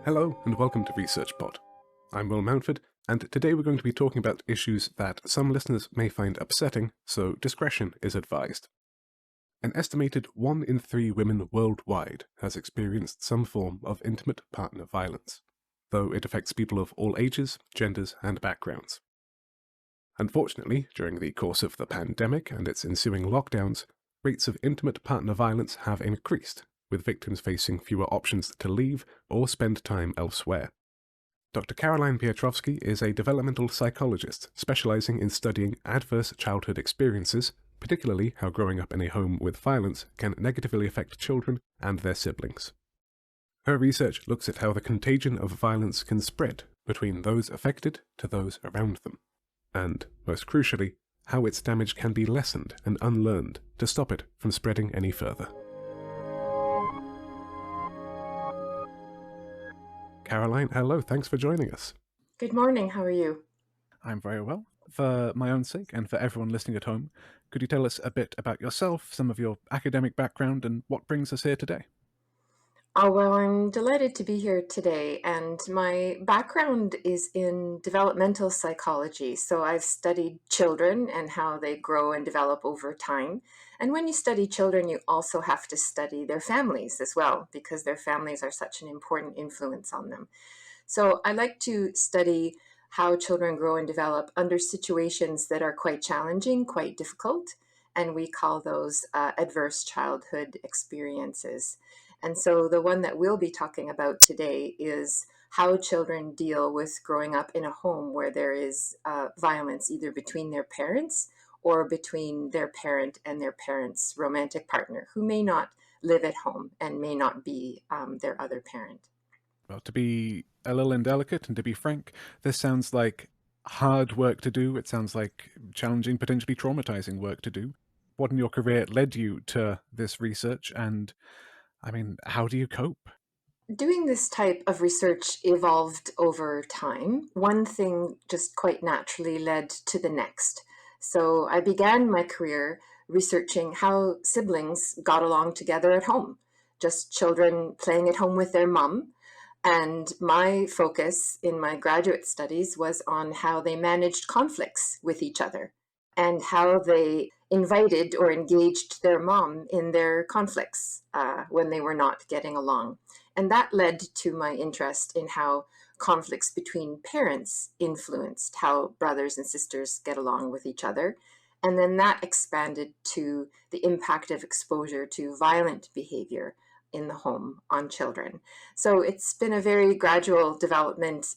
Hello and welcome to ResearchPod. I'm Will Mountford, and today we're going to be talking about issues that some listeners may find upsetting, so discretion is advised. An estimated 1 in 3 women worldwide has experienced some form of intimate partner violence, though it affects people of all ages, genders, and backgrounds. Unfortunately, during the course of the pandemic and its ensuing lockdowns, rates of intimate partner violence have increased, with victims facing fewer options to leave or spend time elsewhere. Dr. Caroline Piotrowski is a developmental psychologist specializing in studying adverse childhood experiences, particularly how growing up in a home with violence can negatively affect children and their siblings. Her research looks at how the contagion of violence can spread between those affected to those around them, and, most crucially, how its damage can be lessened and unlearned to stop it from spreading any further. Caroline, hello, thanks for joining us. Good morning, how are you? I'm very well. For my own sake and for everyone listening at home, could you tell us a bit about yourself, some of your academic background, and what brings us here today? Well, I'm delighted to be here today, and my background is in developmental psychology. So I've studied children and how they grow and develop over time. And when you study children, you also have to study their families as well, because their families are such an important influence on them. So I like to study how children grow and develop under situations that are quite challenging, quite difficult, and we call those adverse childhood experiences. And so the one that we'll be talking about today is how children deal with growing up in a home where there is violence either between their parents or between their parent and their parent's romantic partner, who may not live at home and may not be their other parent. Well, to be a little indelicate and to be frank, this sounds like hard work to do. It sounds like challenging, potentially traumatizing work to do. What in your career led you to this research, and how do you cope? Doing this type of research evolved over time. One thing just quite naturally led to the next. So I began my career researching how siblings got along together at home, just children playing at home with their mom. And my focus in my graduate studies was on how they managed conflicts with each other and how they invited or engaged their mom in their conflicts when they were not getting along. And that led to my interest in how conflicts between parents influenced how brothers and sisters get along with each other. And then that expanded to the impact of exposure to violent behavior in the home on children. So it's been a very gradual development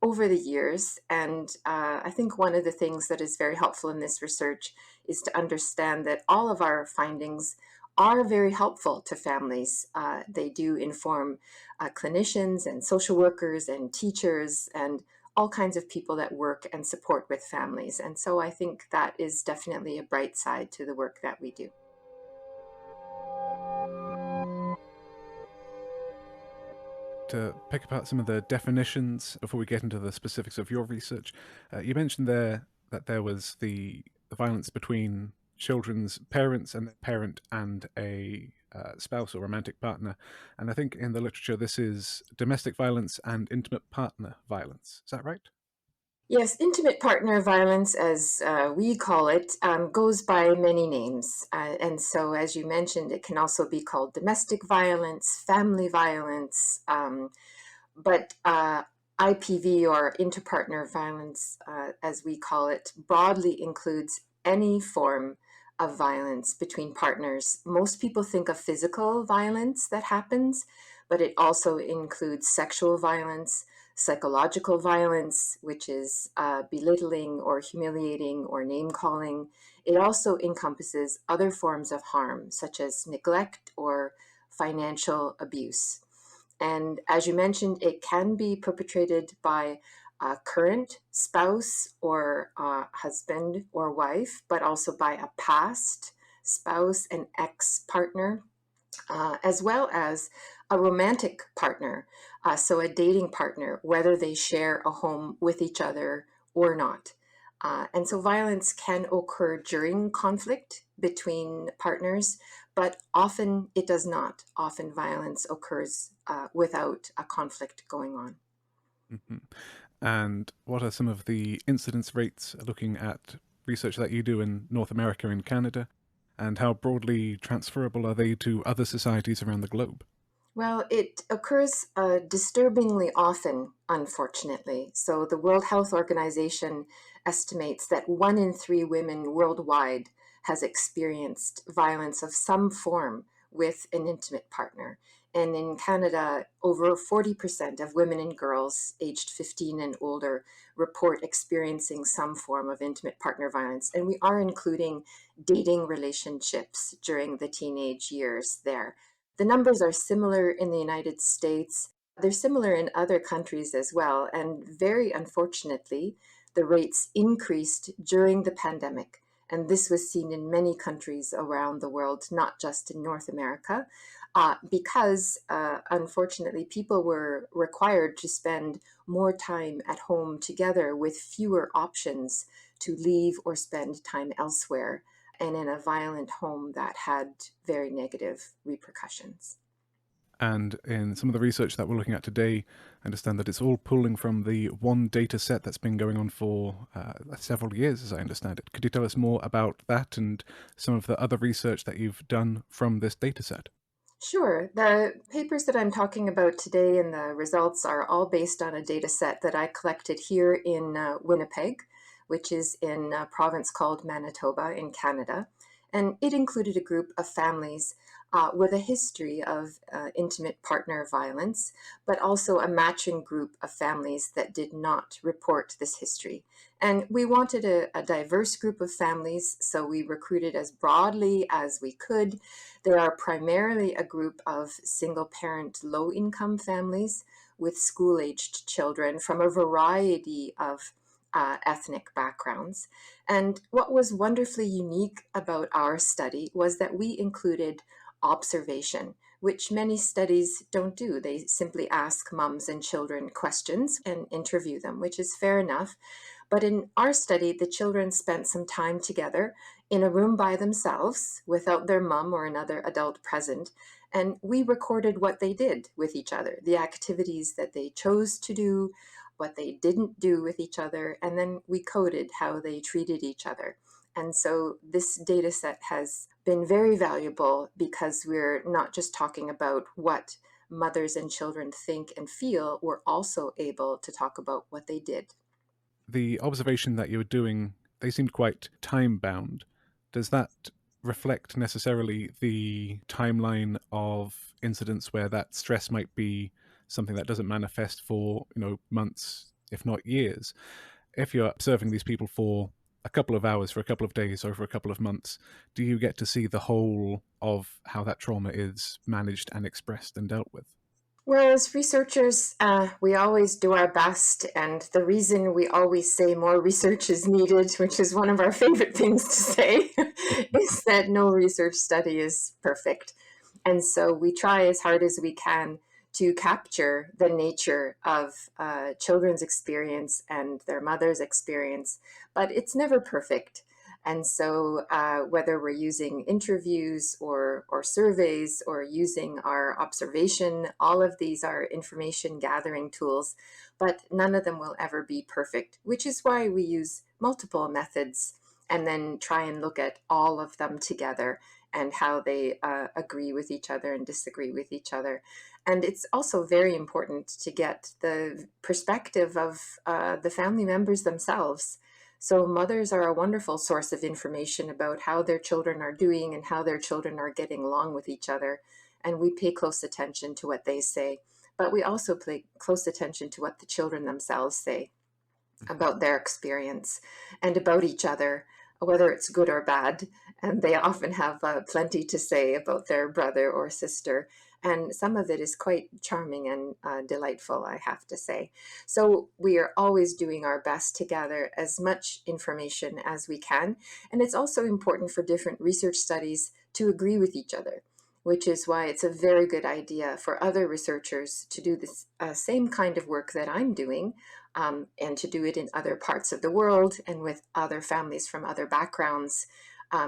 over the years. And I think one of the things that is very helpful in this research is to understand that all of our findings are very helpful to families. They do inform clinicians and social workers and teachers and all kinds of people that work and support with families. And so I think that is definitely a bright side to the work that we do. To pick apart some of the definitions before we get into the specifics of your research, you mentioned there that there was the violence between children's parents and the parent and a spouse or romantic partner. And I think in the literature this is domestic violence and intimate partner violence. Is that right? Yes, intimate partner violence, as we call it, goes by many names. And so, as you mentioned, it can also be called domestic violence, family violence, but IPV or interpartner violence, as we call it, broadly includes any form of violence between partners. Most people think of physical violence that happens, but it also includes sexual violence, psychological violence, which is belittling or humiliating or name calling. It also encompasses other forms of harm, such as neglect or financial abuse. And as you mentioned, it can be perpetrated by a current spouse or husband or wife, but also by a past spouse and ex-partner, as well as a romantic partner, so a dating partner, whether they share a home with each other or not. And so violence can occur during conflict between partners, but often it does not. Often violence occurs without a conflict going on. Mhm. And what are some of the incidence rates looking at research that you do in North America and Canada? And how broadly transferable are they to other societies around the globe? Well, it occurs disturbingly often, unfortunately. So, the World Health Organization estimates that 1 in 3 women worldwide has experienced violence of some form with an intimate partner. And in Canada, over 40% of women and girls aged 15 and older report experiencing some form of intimate partner violence. And we are including dating relationships during the teenage years there. The numbers are similar in the United States. They're similar in other countries as well. And very unfortunately, the rates increased during the pandemic. And this was seen in many countries around the world, not just in North America, because unfortunately, people were required to spend more time at home together with fewer options to leave or spend time elsewhere and in a violent home that had very negative repercussions. And in some of the research that we're looking at today, I understand that it's all pulling from the one data set that's been going on for several years, as I understand it. Could you tell us more about that and some of the other research that you've done from this data set? Sure. The papers that I'm talking about today and the results are all based on a data set that I collected here in Winnipeg, which is in a province called Manitoba in Canada. And it included a group of families with a history of intimate partner violence, but also a matching group of families that did not report this history. And we wanted a diverse group of families, so we recruited as broadly as we could. They are primarily a group of single parent, low income families with school aged children from a variety of ethnic backgrounds. And what was wonderfully unique about our study was that we included observation, which many studies don't do. They simply ask moms and children questions and interview them, which is fair enough. But in our study, the children spent some time together in a room by themselves without their mom or another adult present. And we recorded what they did with each other, the activities that they chose to do, what they didn't do with each other, and then we coded how they treated each other. And so this data set has been very valuable because we're not just talking about what mothers and children think and feel, we're also able to talk about what they did. The observation that you were doing, they seemed quite time bound. Does that reflect necessarily the timeline of incidents where that stress might be something that doesn't manifest for, months, if not years? If you're observing these people for a couple of hours, for a couple of days, over a couple of months, do you get to see the whole of how that trauma is managed and expressed and dealt with? Well, as researchers, we always do our best. And the reason we always say more research is needed, which is one of our favorite things to say, is that no research study is perfect. And so we try as hard as we can to capture the nature of children's experience and their mother's experience, but it's never perfect. And so, whether we're using interviews or surveys or using our observation, all of these are information gathering tools, but none of them will ever be perfect, which is why we use multiple methods and then try and look at all of them together and how they agree with each other and disagree with each other. And it's also very important to get the perspective of the family members themselves. So mothers are a wonderful source of information about how their children are doing and how their children are getting along with each other. And we pay close attention to what they say. But we also pay close attention to what the children themselves say about their experience and about each other, whether it's good or bad. And they often have plenty to say about their brother or sister. And some of it is quite charming and delightful, I have to say. So we are always doing our best to gather as much information as we can. And it's also important for different research studies to agree with each other, which is why it's a very good idea for other researchers to do this same kind of work that I'm doing and to do it in other parts of the world and with other families from other backgrounds,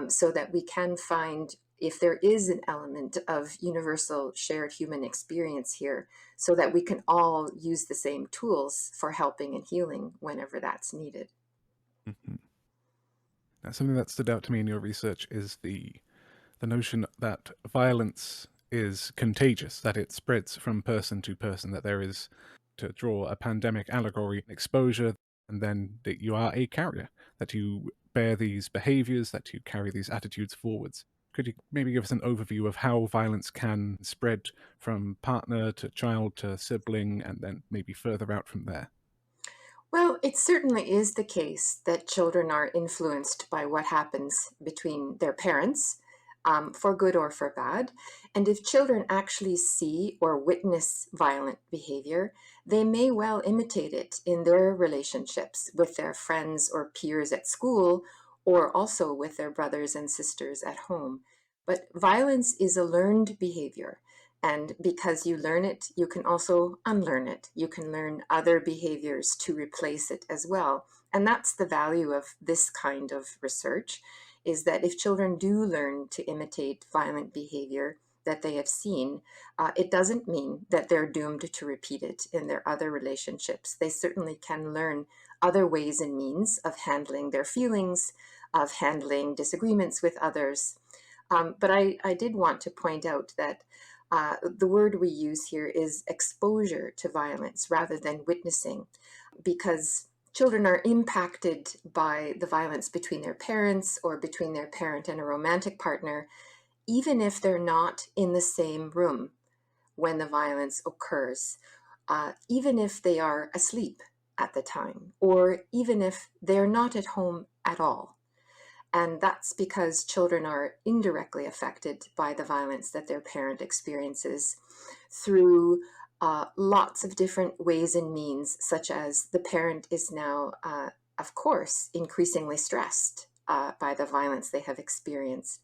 so that we can find if there is an element of universal shared human experience here, so that we can all use the same tools for helping and healing whenever that's needed. Mhm. Now, something that stood out to me in your research is the notion that violence is contagious, that it spreads from person to person, that there is, to draw a pandemic allegory, exposure, and then that you are a carrier, that you bear these behaviors, that you carry these attitudes forwards. Could you maybe give us an overview of how violence can spread from partner to child to sibling, and then maybe further out from there? Well, it certainly is the case that children are influenced by what happens between their parents, for good or for bad. And if children actually see or witness violent behavior, they may well imitate it in their relationships with their friends or peers at school, or also with their brothers and sisters at home. But violence is a learned behavior. And because you learn it, you can also unlearn it. You can learn other behaviors to replace it as well. And that's the value of this kind of research, is that if children do learn to imitate violent behavior that they have seen, it doesn't mean that they're doomed to repeat it in their other relationships. They certainly can learn other ways and means of handling their feelings, of handling disagreements with others. But I did want to point out that the word we use here is exposure to violence rather than witnessing, because children are impacted by the violence between their parents or between their parent and a romantic partner, even if they're not in the same room when the violence occurs, even if they are asleep at the time, or even if they're not at home at all. And that's because children are indirectly affected by the violence that their parent experiences through lots of different ways and means, such as the parent is now, of course, increasingly stressed by the violence they have experienced.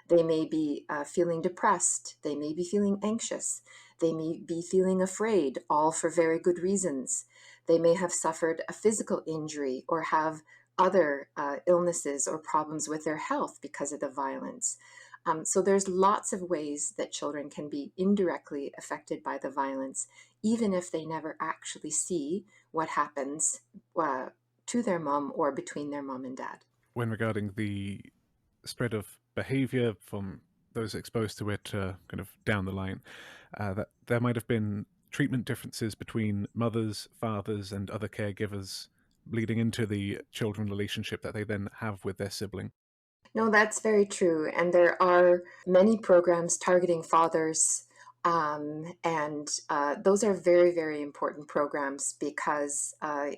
They may be feeling depressed. They may be feeling anxious. They may be feeling afraid, all for very good reasons. They may have suffered a physical injury or have other illnesses or problems with their health because of the violence. So there's lots of ways that children can be indirectly affected by the violence, even if they never actually see what happens to their mom or between their mom and dad. When regarding the spread of behavior from those exposed to it kind of down the line, that there might have been treatment differences between mothers, fathers, and other caregivers leading into the children relationship that they then have with their sibling. No, that's very true. And there are many programs targeting fathers. And those are very, very important programs because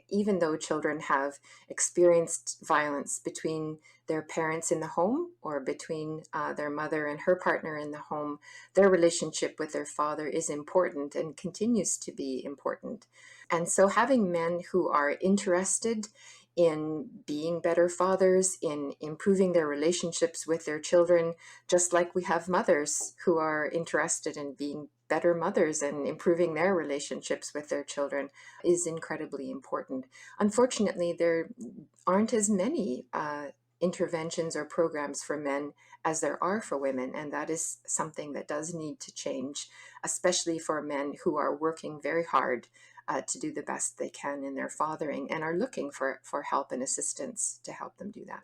even though children have experienced violence between their parents in the home or between their mother and her partner in the home, their relationship with their father is important and continues to be important. And so having men who are interested in being better fathers, in improving their relationships with their children, just like we have mothers who are interested in being better mothers and improving their relationships with their children, is incredibly important. Unfortunately, there aren't as many interventions or programs for men as there are for women, and that is something that does need to change, especially for men who are working very hard to do the best they can in their fathering and are looking for help and assistance to help them do that.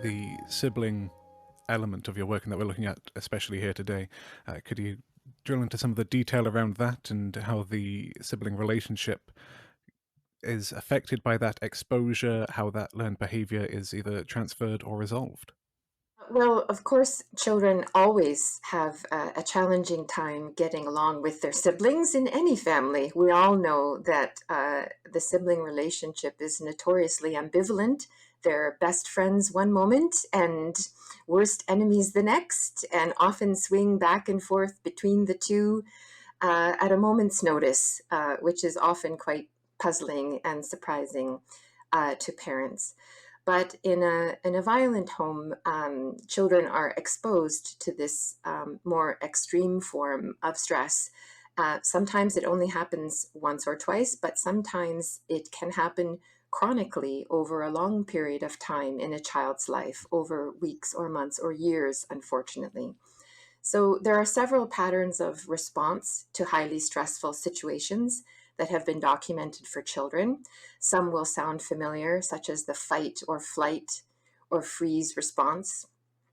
The sibling element of your work and that we're looking at, especially here today, could you drill into some of the detail around that and how the sibling relationship is affected by that exposure, how that learned behavior is either transferred or resolved? Well, of course, children always have a challenging time getting along with their siblings in any family. We all know that the sibling relationship is notoriously ambivalent. They're best friends one moment and worst enemies the next, and often swing back and forth between the two at a moment's notice, which is often quite puzzling and surprising to parents. But in a violent home, children are exposed to this more extreme form of stress. Sometimes it only happens once or twice, but sometimes it can happen chronically over a long period of time in a child's life, over weeks or months or years, unfortunately. So there are several patterns of response to highly stressful situations that have been documented for children. Some will sound familiar, such as the fight or flight or freeze response.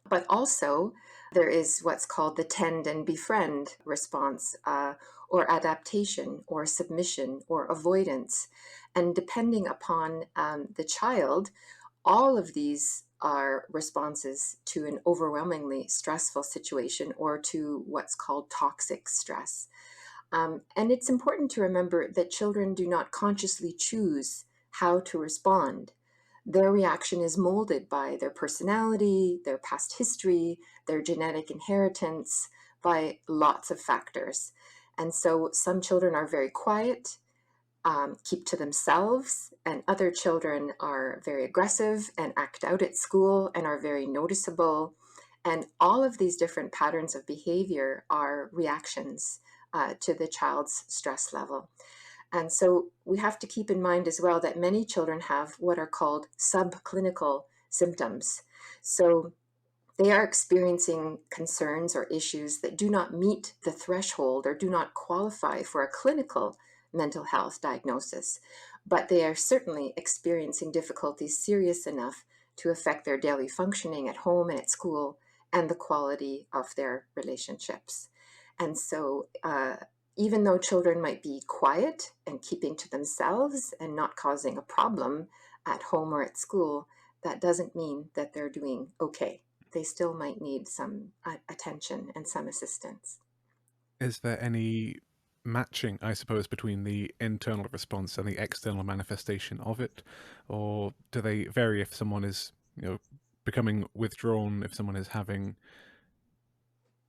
But also, there is what's called the tend and befriend response, or adaptation, or submission, or avoidance. And depending upon the child, all of these are responses to an overwhelmingly stressful situation or to what's called toxic stress. And it's important to remember that children do not consciously choose how to respond. Their reaction is molded by their personality, their past history, their genetic inheritance, by lots of factors. And so some children are very quiet, keep to themselves, and other children are very aggressive and act out at school and are very noticeable. And all of these different patterns of behavior are reactions to the child's stress level. And so we have to keep in mind as well that many children have what are called subclinical symptoms. So they are experiencing concerns or issues that do not meet the threshold or do not qualify for a clinical mental health diagnosis, but they are certainly experiencing difficulties serious enough to affect their daily functioning at home and at school and the quality of their relationships. And so, even though children might be quiet and keeping to themselves and not causing a problem at home or at school, that doesn't mean that they're doing okay. They still might need some attention and some assistance. Is there any matching, I suppose, between the internal response and the external manifestation of it? Or do they vary if someone is, becoming withdrawn, if someone is having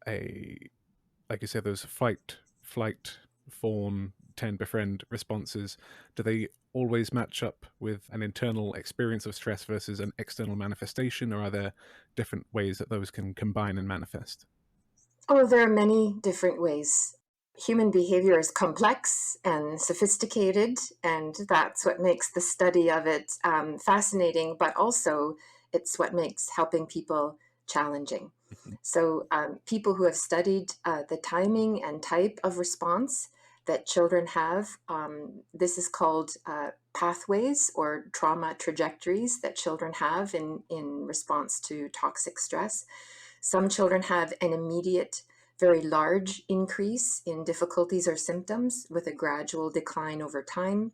like you said, those fight, flight, fawn, tend, befriend responses, do they always match up with an internal experience of stress versus an external manifestation, or are there different ways that those can combine and manifest? Oh, there are many different ways. Human behavior is complex and sophisticated, and that's what makes the study of it fascinating, but also it's what makes helping people challenging. Mhm. So, people who have studied the timing and type of response that children have, this is called pathways or trauma trajectories that children have in response to toxic stress. Some children have an immediate, very large increase in difficulties or symptoms with a gradual decline over time.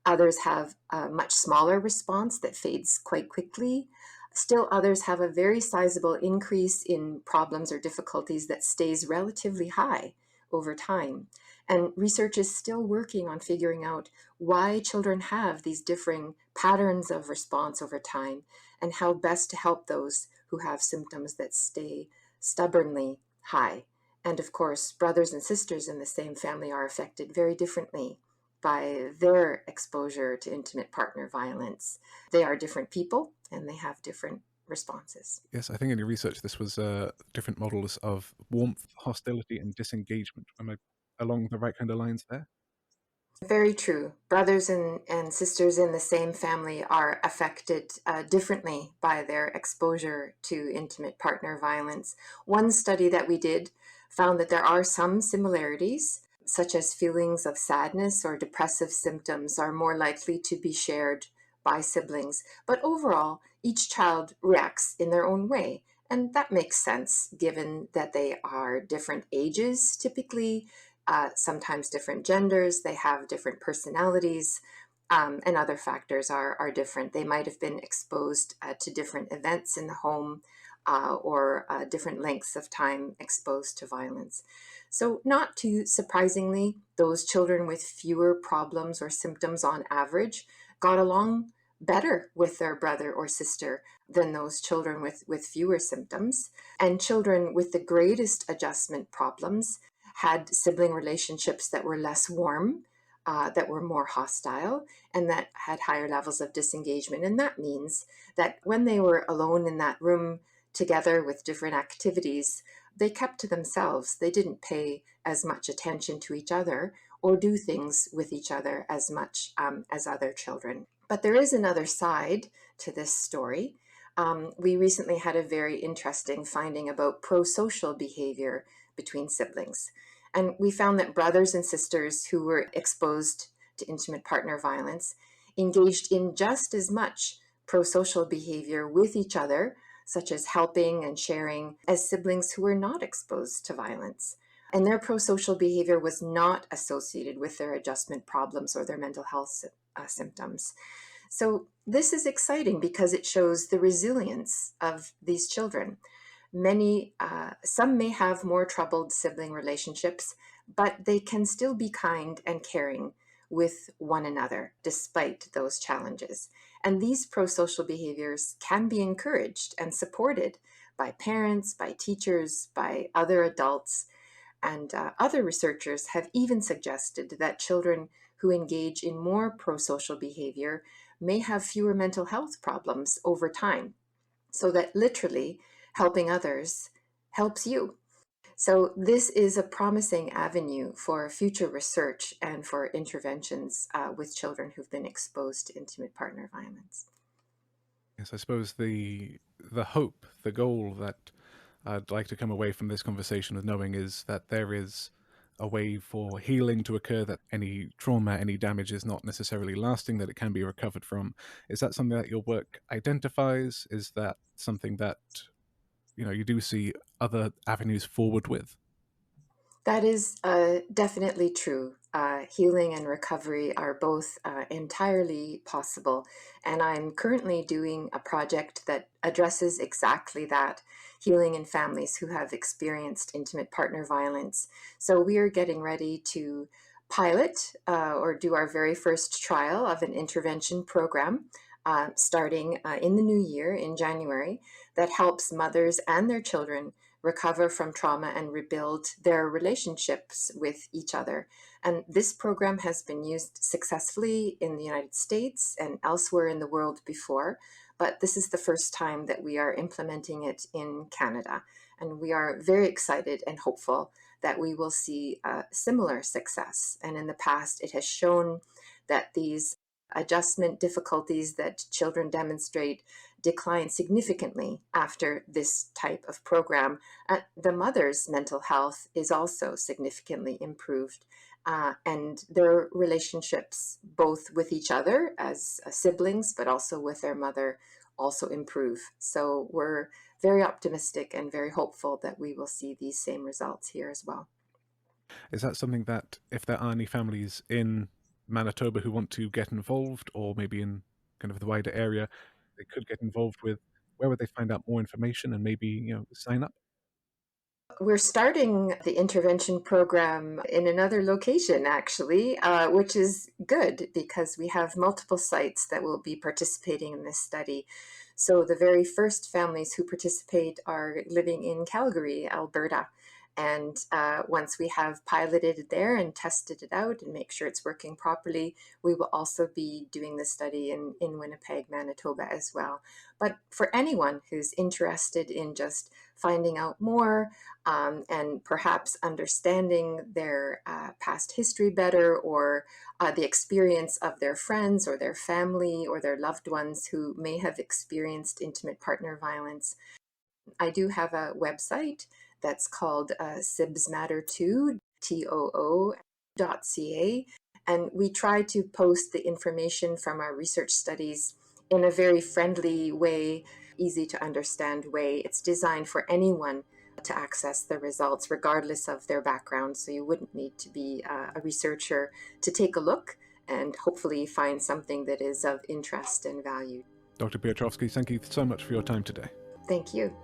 Others have a much smaller response that fades quite quickly. Still, others have a very sizable increase in problems or difficulties that stays relatively high over time. And research is still working on figuring out why children have these differing patterns of response over time and how best to help those who have symptoms that stay stubbornly high. And of course, brothers and sisters in the same family are affected very differently by their exposure to intimate partner violence. They are different people and they have different responses. Yes, I think in your research this was different models of warmth, hostility, and disengagement. Am I along the right kind of lines there? Very true. Brothers and sisters in the same family are affected differently by their exposure to intimate partner violence. One study that we did found that there are some similarities, such as feelings of sadness or depressive symptoms are more likely to be shared by siblings. But overall, each child reacts in their own way. And that makes sense given that they are different ages typically, sometimes different genders, they have different personalities, and other factors are different. They might have been exposed to different events in the home or different lengths of time exposed to violence. So, not too surprisingly, those children with fewer problems or symptoms on average got along better with their brother or sister than those children with fewer symptoms. And children with the greatest adjustment problems had sibling relationships that were less warm, that were more hostile, and that had higher levels of disengagement. And that means that when they were alone in that room together with different activities, they kept to themselves. They didn't pay as much attention to each other or do things with each other as much as other children. But there is another side to this story. We recently had a very interesting finding about pro-social behavior between siblings. And we found that brothers and sisters who were exposed to intimate partner violence engaged in just as much pro-social behavior with each other, such as helping and sharing, as siblings who were not exposed to violence. And their pro-social behavior was not associated with their adjustment problems or their mental health symptoms. So this is exciting because it shows the resilience of these children. Some may have more troubled sibling relationships, but they can still be kind and caring with one another despite those challenges. And these pro-social behaviors can be encouraged and supported by parents, by teachers, by other adults. And other researchers have even suggested that children who engage in more pro-social behavior may have fewer mental health problems over time. So that literally helping others helps you. So this is a promising avenue for future research and for interventions with children who've been exposed to intimate partner violence. Yes, I suppose the hope, the goal that I'd like to come away from this conversation with knowing is that there is a way for healing to occur, that any trauma, any damage is not necessarily lasting, that it can be recovered from. Is that something that your work identifies? Is that something that you do see other avenues forward with? That is definitely true. Healing and recovery are both entirely possible. And I'm currently doing a project that addresses exactly that, healing in families who have experienced intimate partner violence. So we are getting ready to pilot or do our very first trial of an intervention program starting in the new year in January that helps mothers and their children recover from trauma and rebuild their relationships with each other. And this program has been used successfully in the United States and elsewhere in the world before, but this is the first time that we are implementing it in Canada. And we are very excited and hopeful that we will see similar success. And in the past, it has shown that these adjustment difficulties that children demonstrate decline significantly after this type of program. The mother's mental health is also significantly improved, and their relationships, both with each other as siblings, but also with their mother, also improve. So we're very optimistic and very hopeful that we will see these same results here as well. Is that something that, if there are any families in Manitoba who want to get involved, or maybe in kind of the wider area, they could get involved with? Where would they find out more information and maybe sign up? We're starting the intervention program in another location, actually, which is good because we have multiple sites that will be participating in this study. So the very first families who participate are living in Calgary, Alberta. And once we have piloted it there and tested it out and make sure it's working properly, we will also be doing the study in Winnipeg, Manitoba as well. But for anyone who's interested in just finding out more, and perhaps understanding their past history better, or the experience of their friends or their family or their loved ones who may have experienced intimate partner violence. I do have a website that's called sibsmatter2, TOO.ca, and we try to post the information from our research studies in a very friendly way, easy to understand way. It's designed for anyone to access the results regardless of their background, so you wouldn't need to be a researcher to take a look and hopefully find something that is of interest and value. Dr. Piotrowski, thank you so much for your time today. Thank you.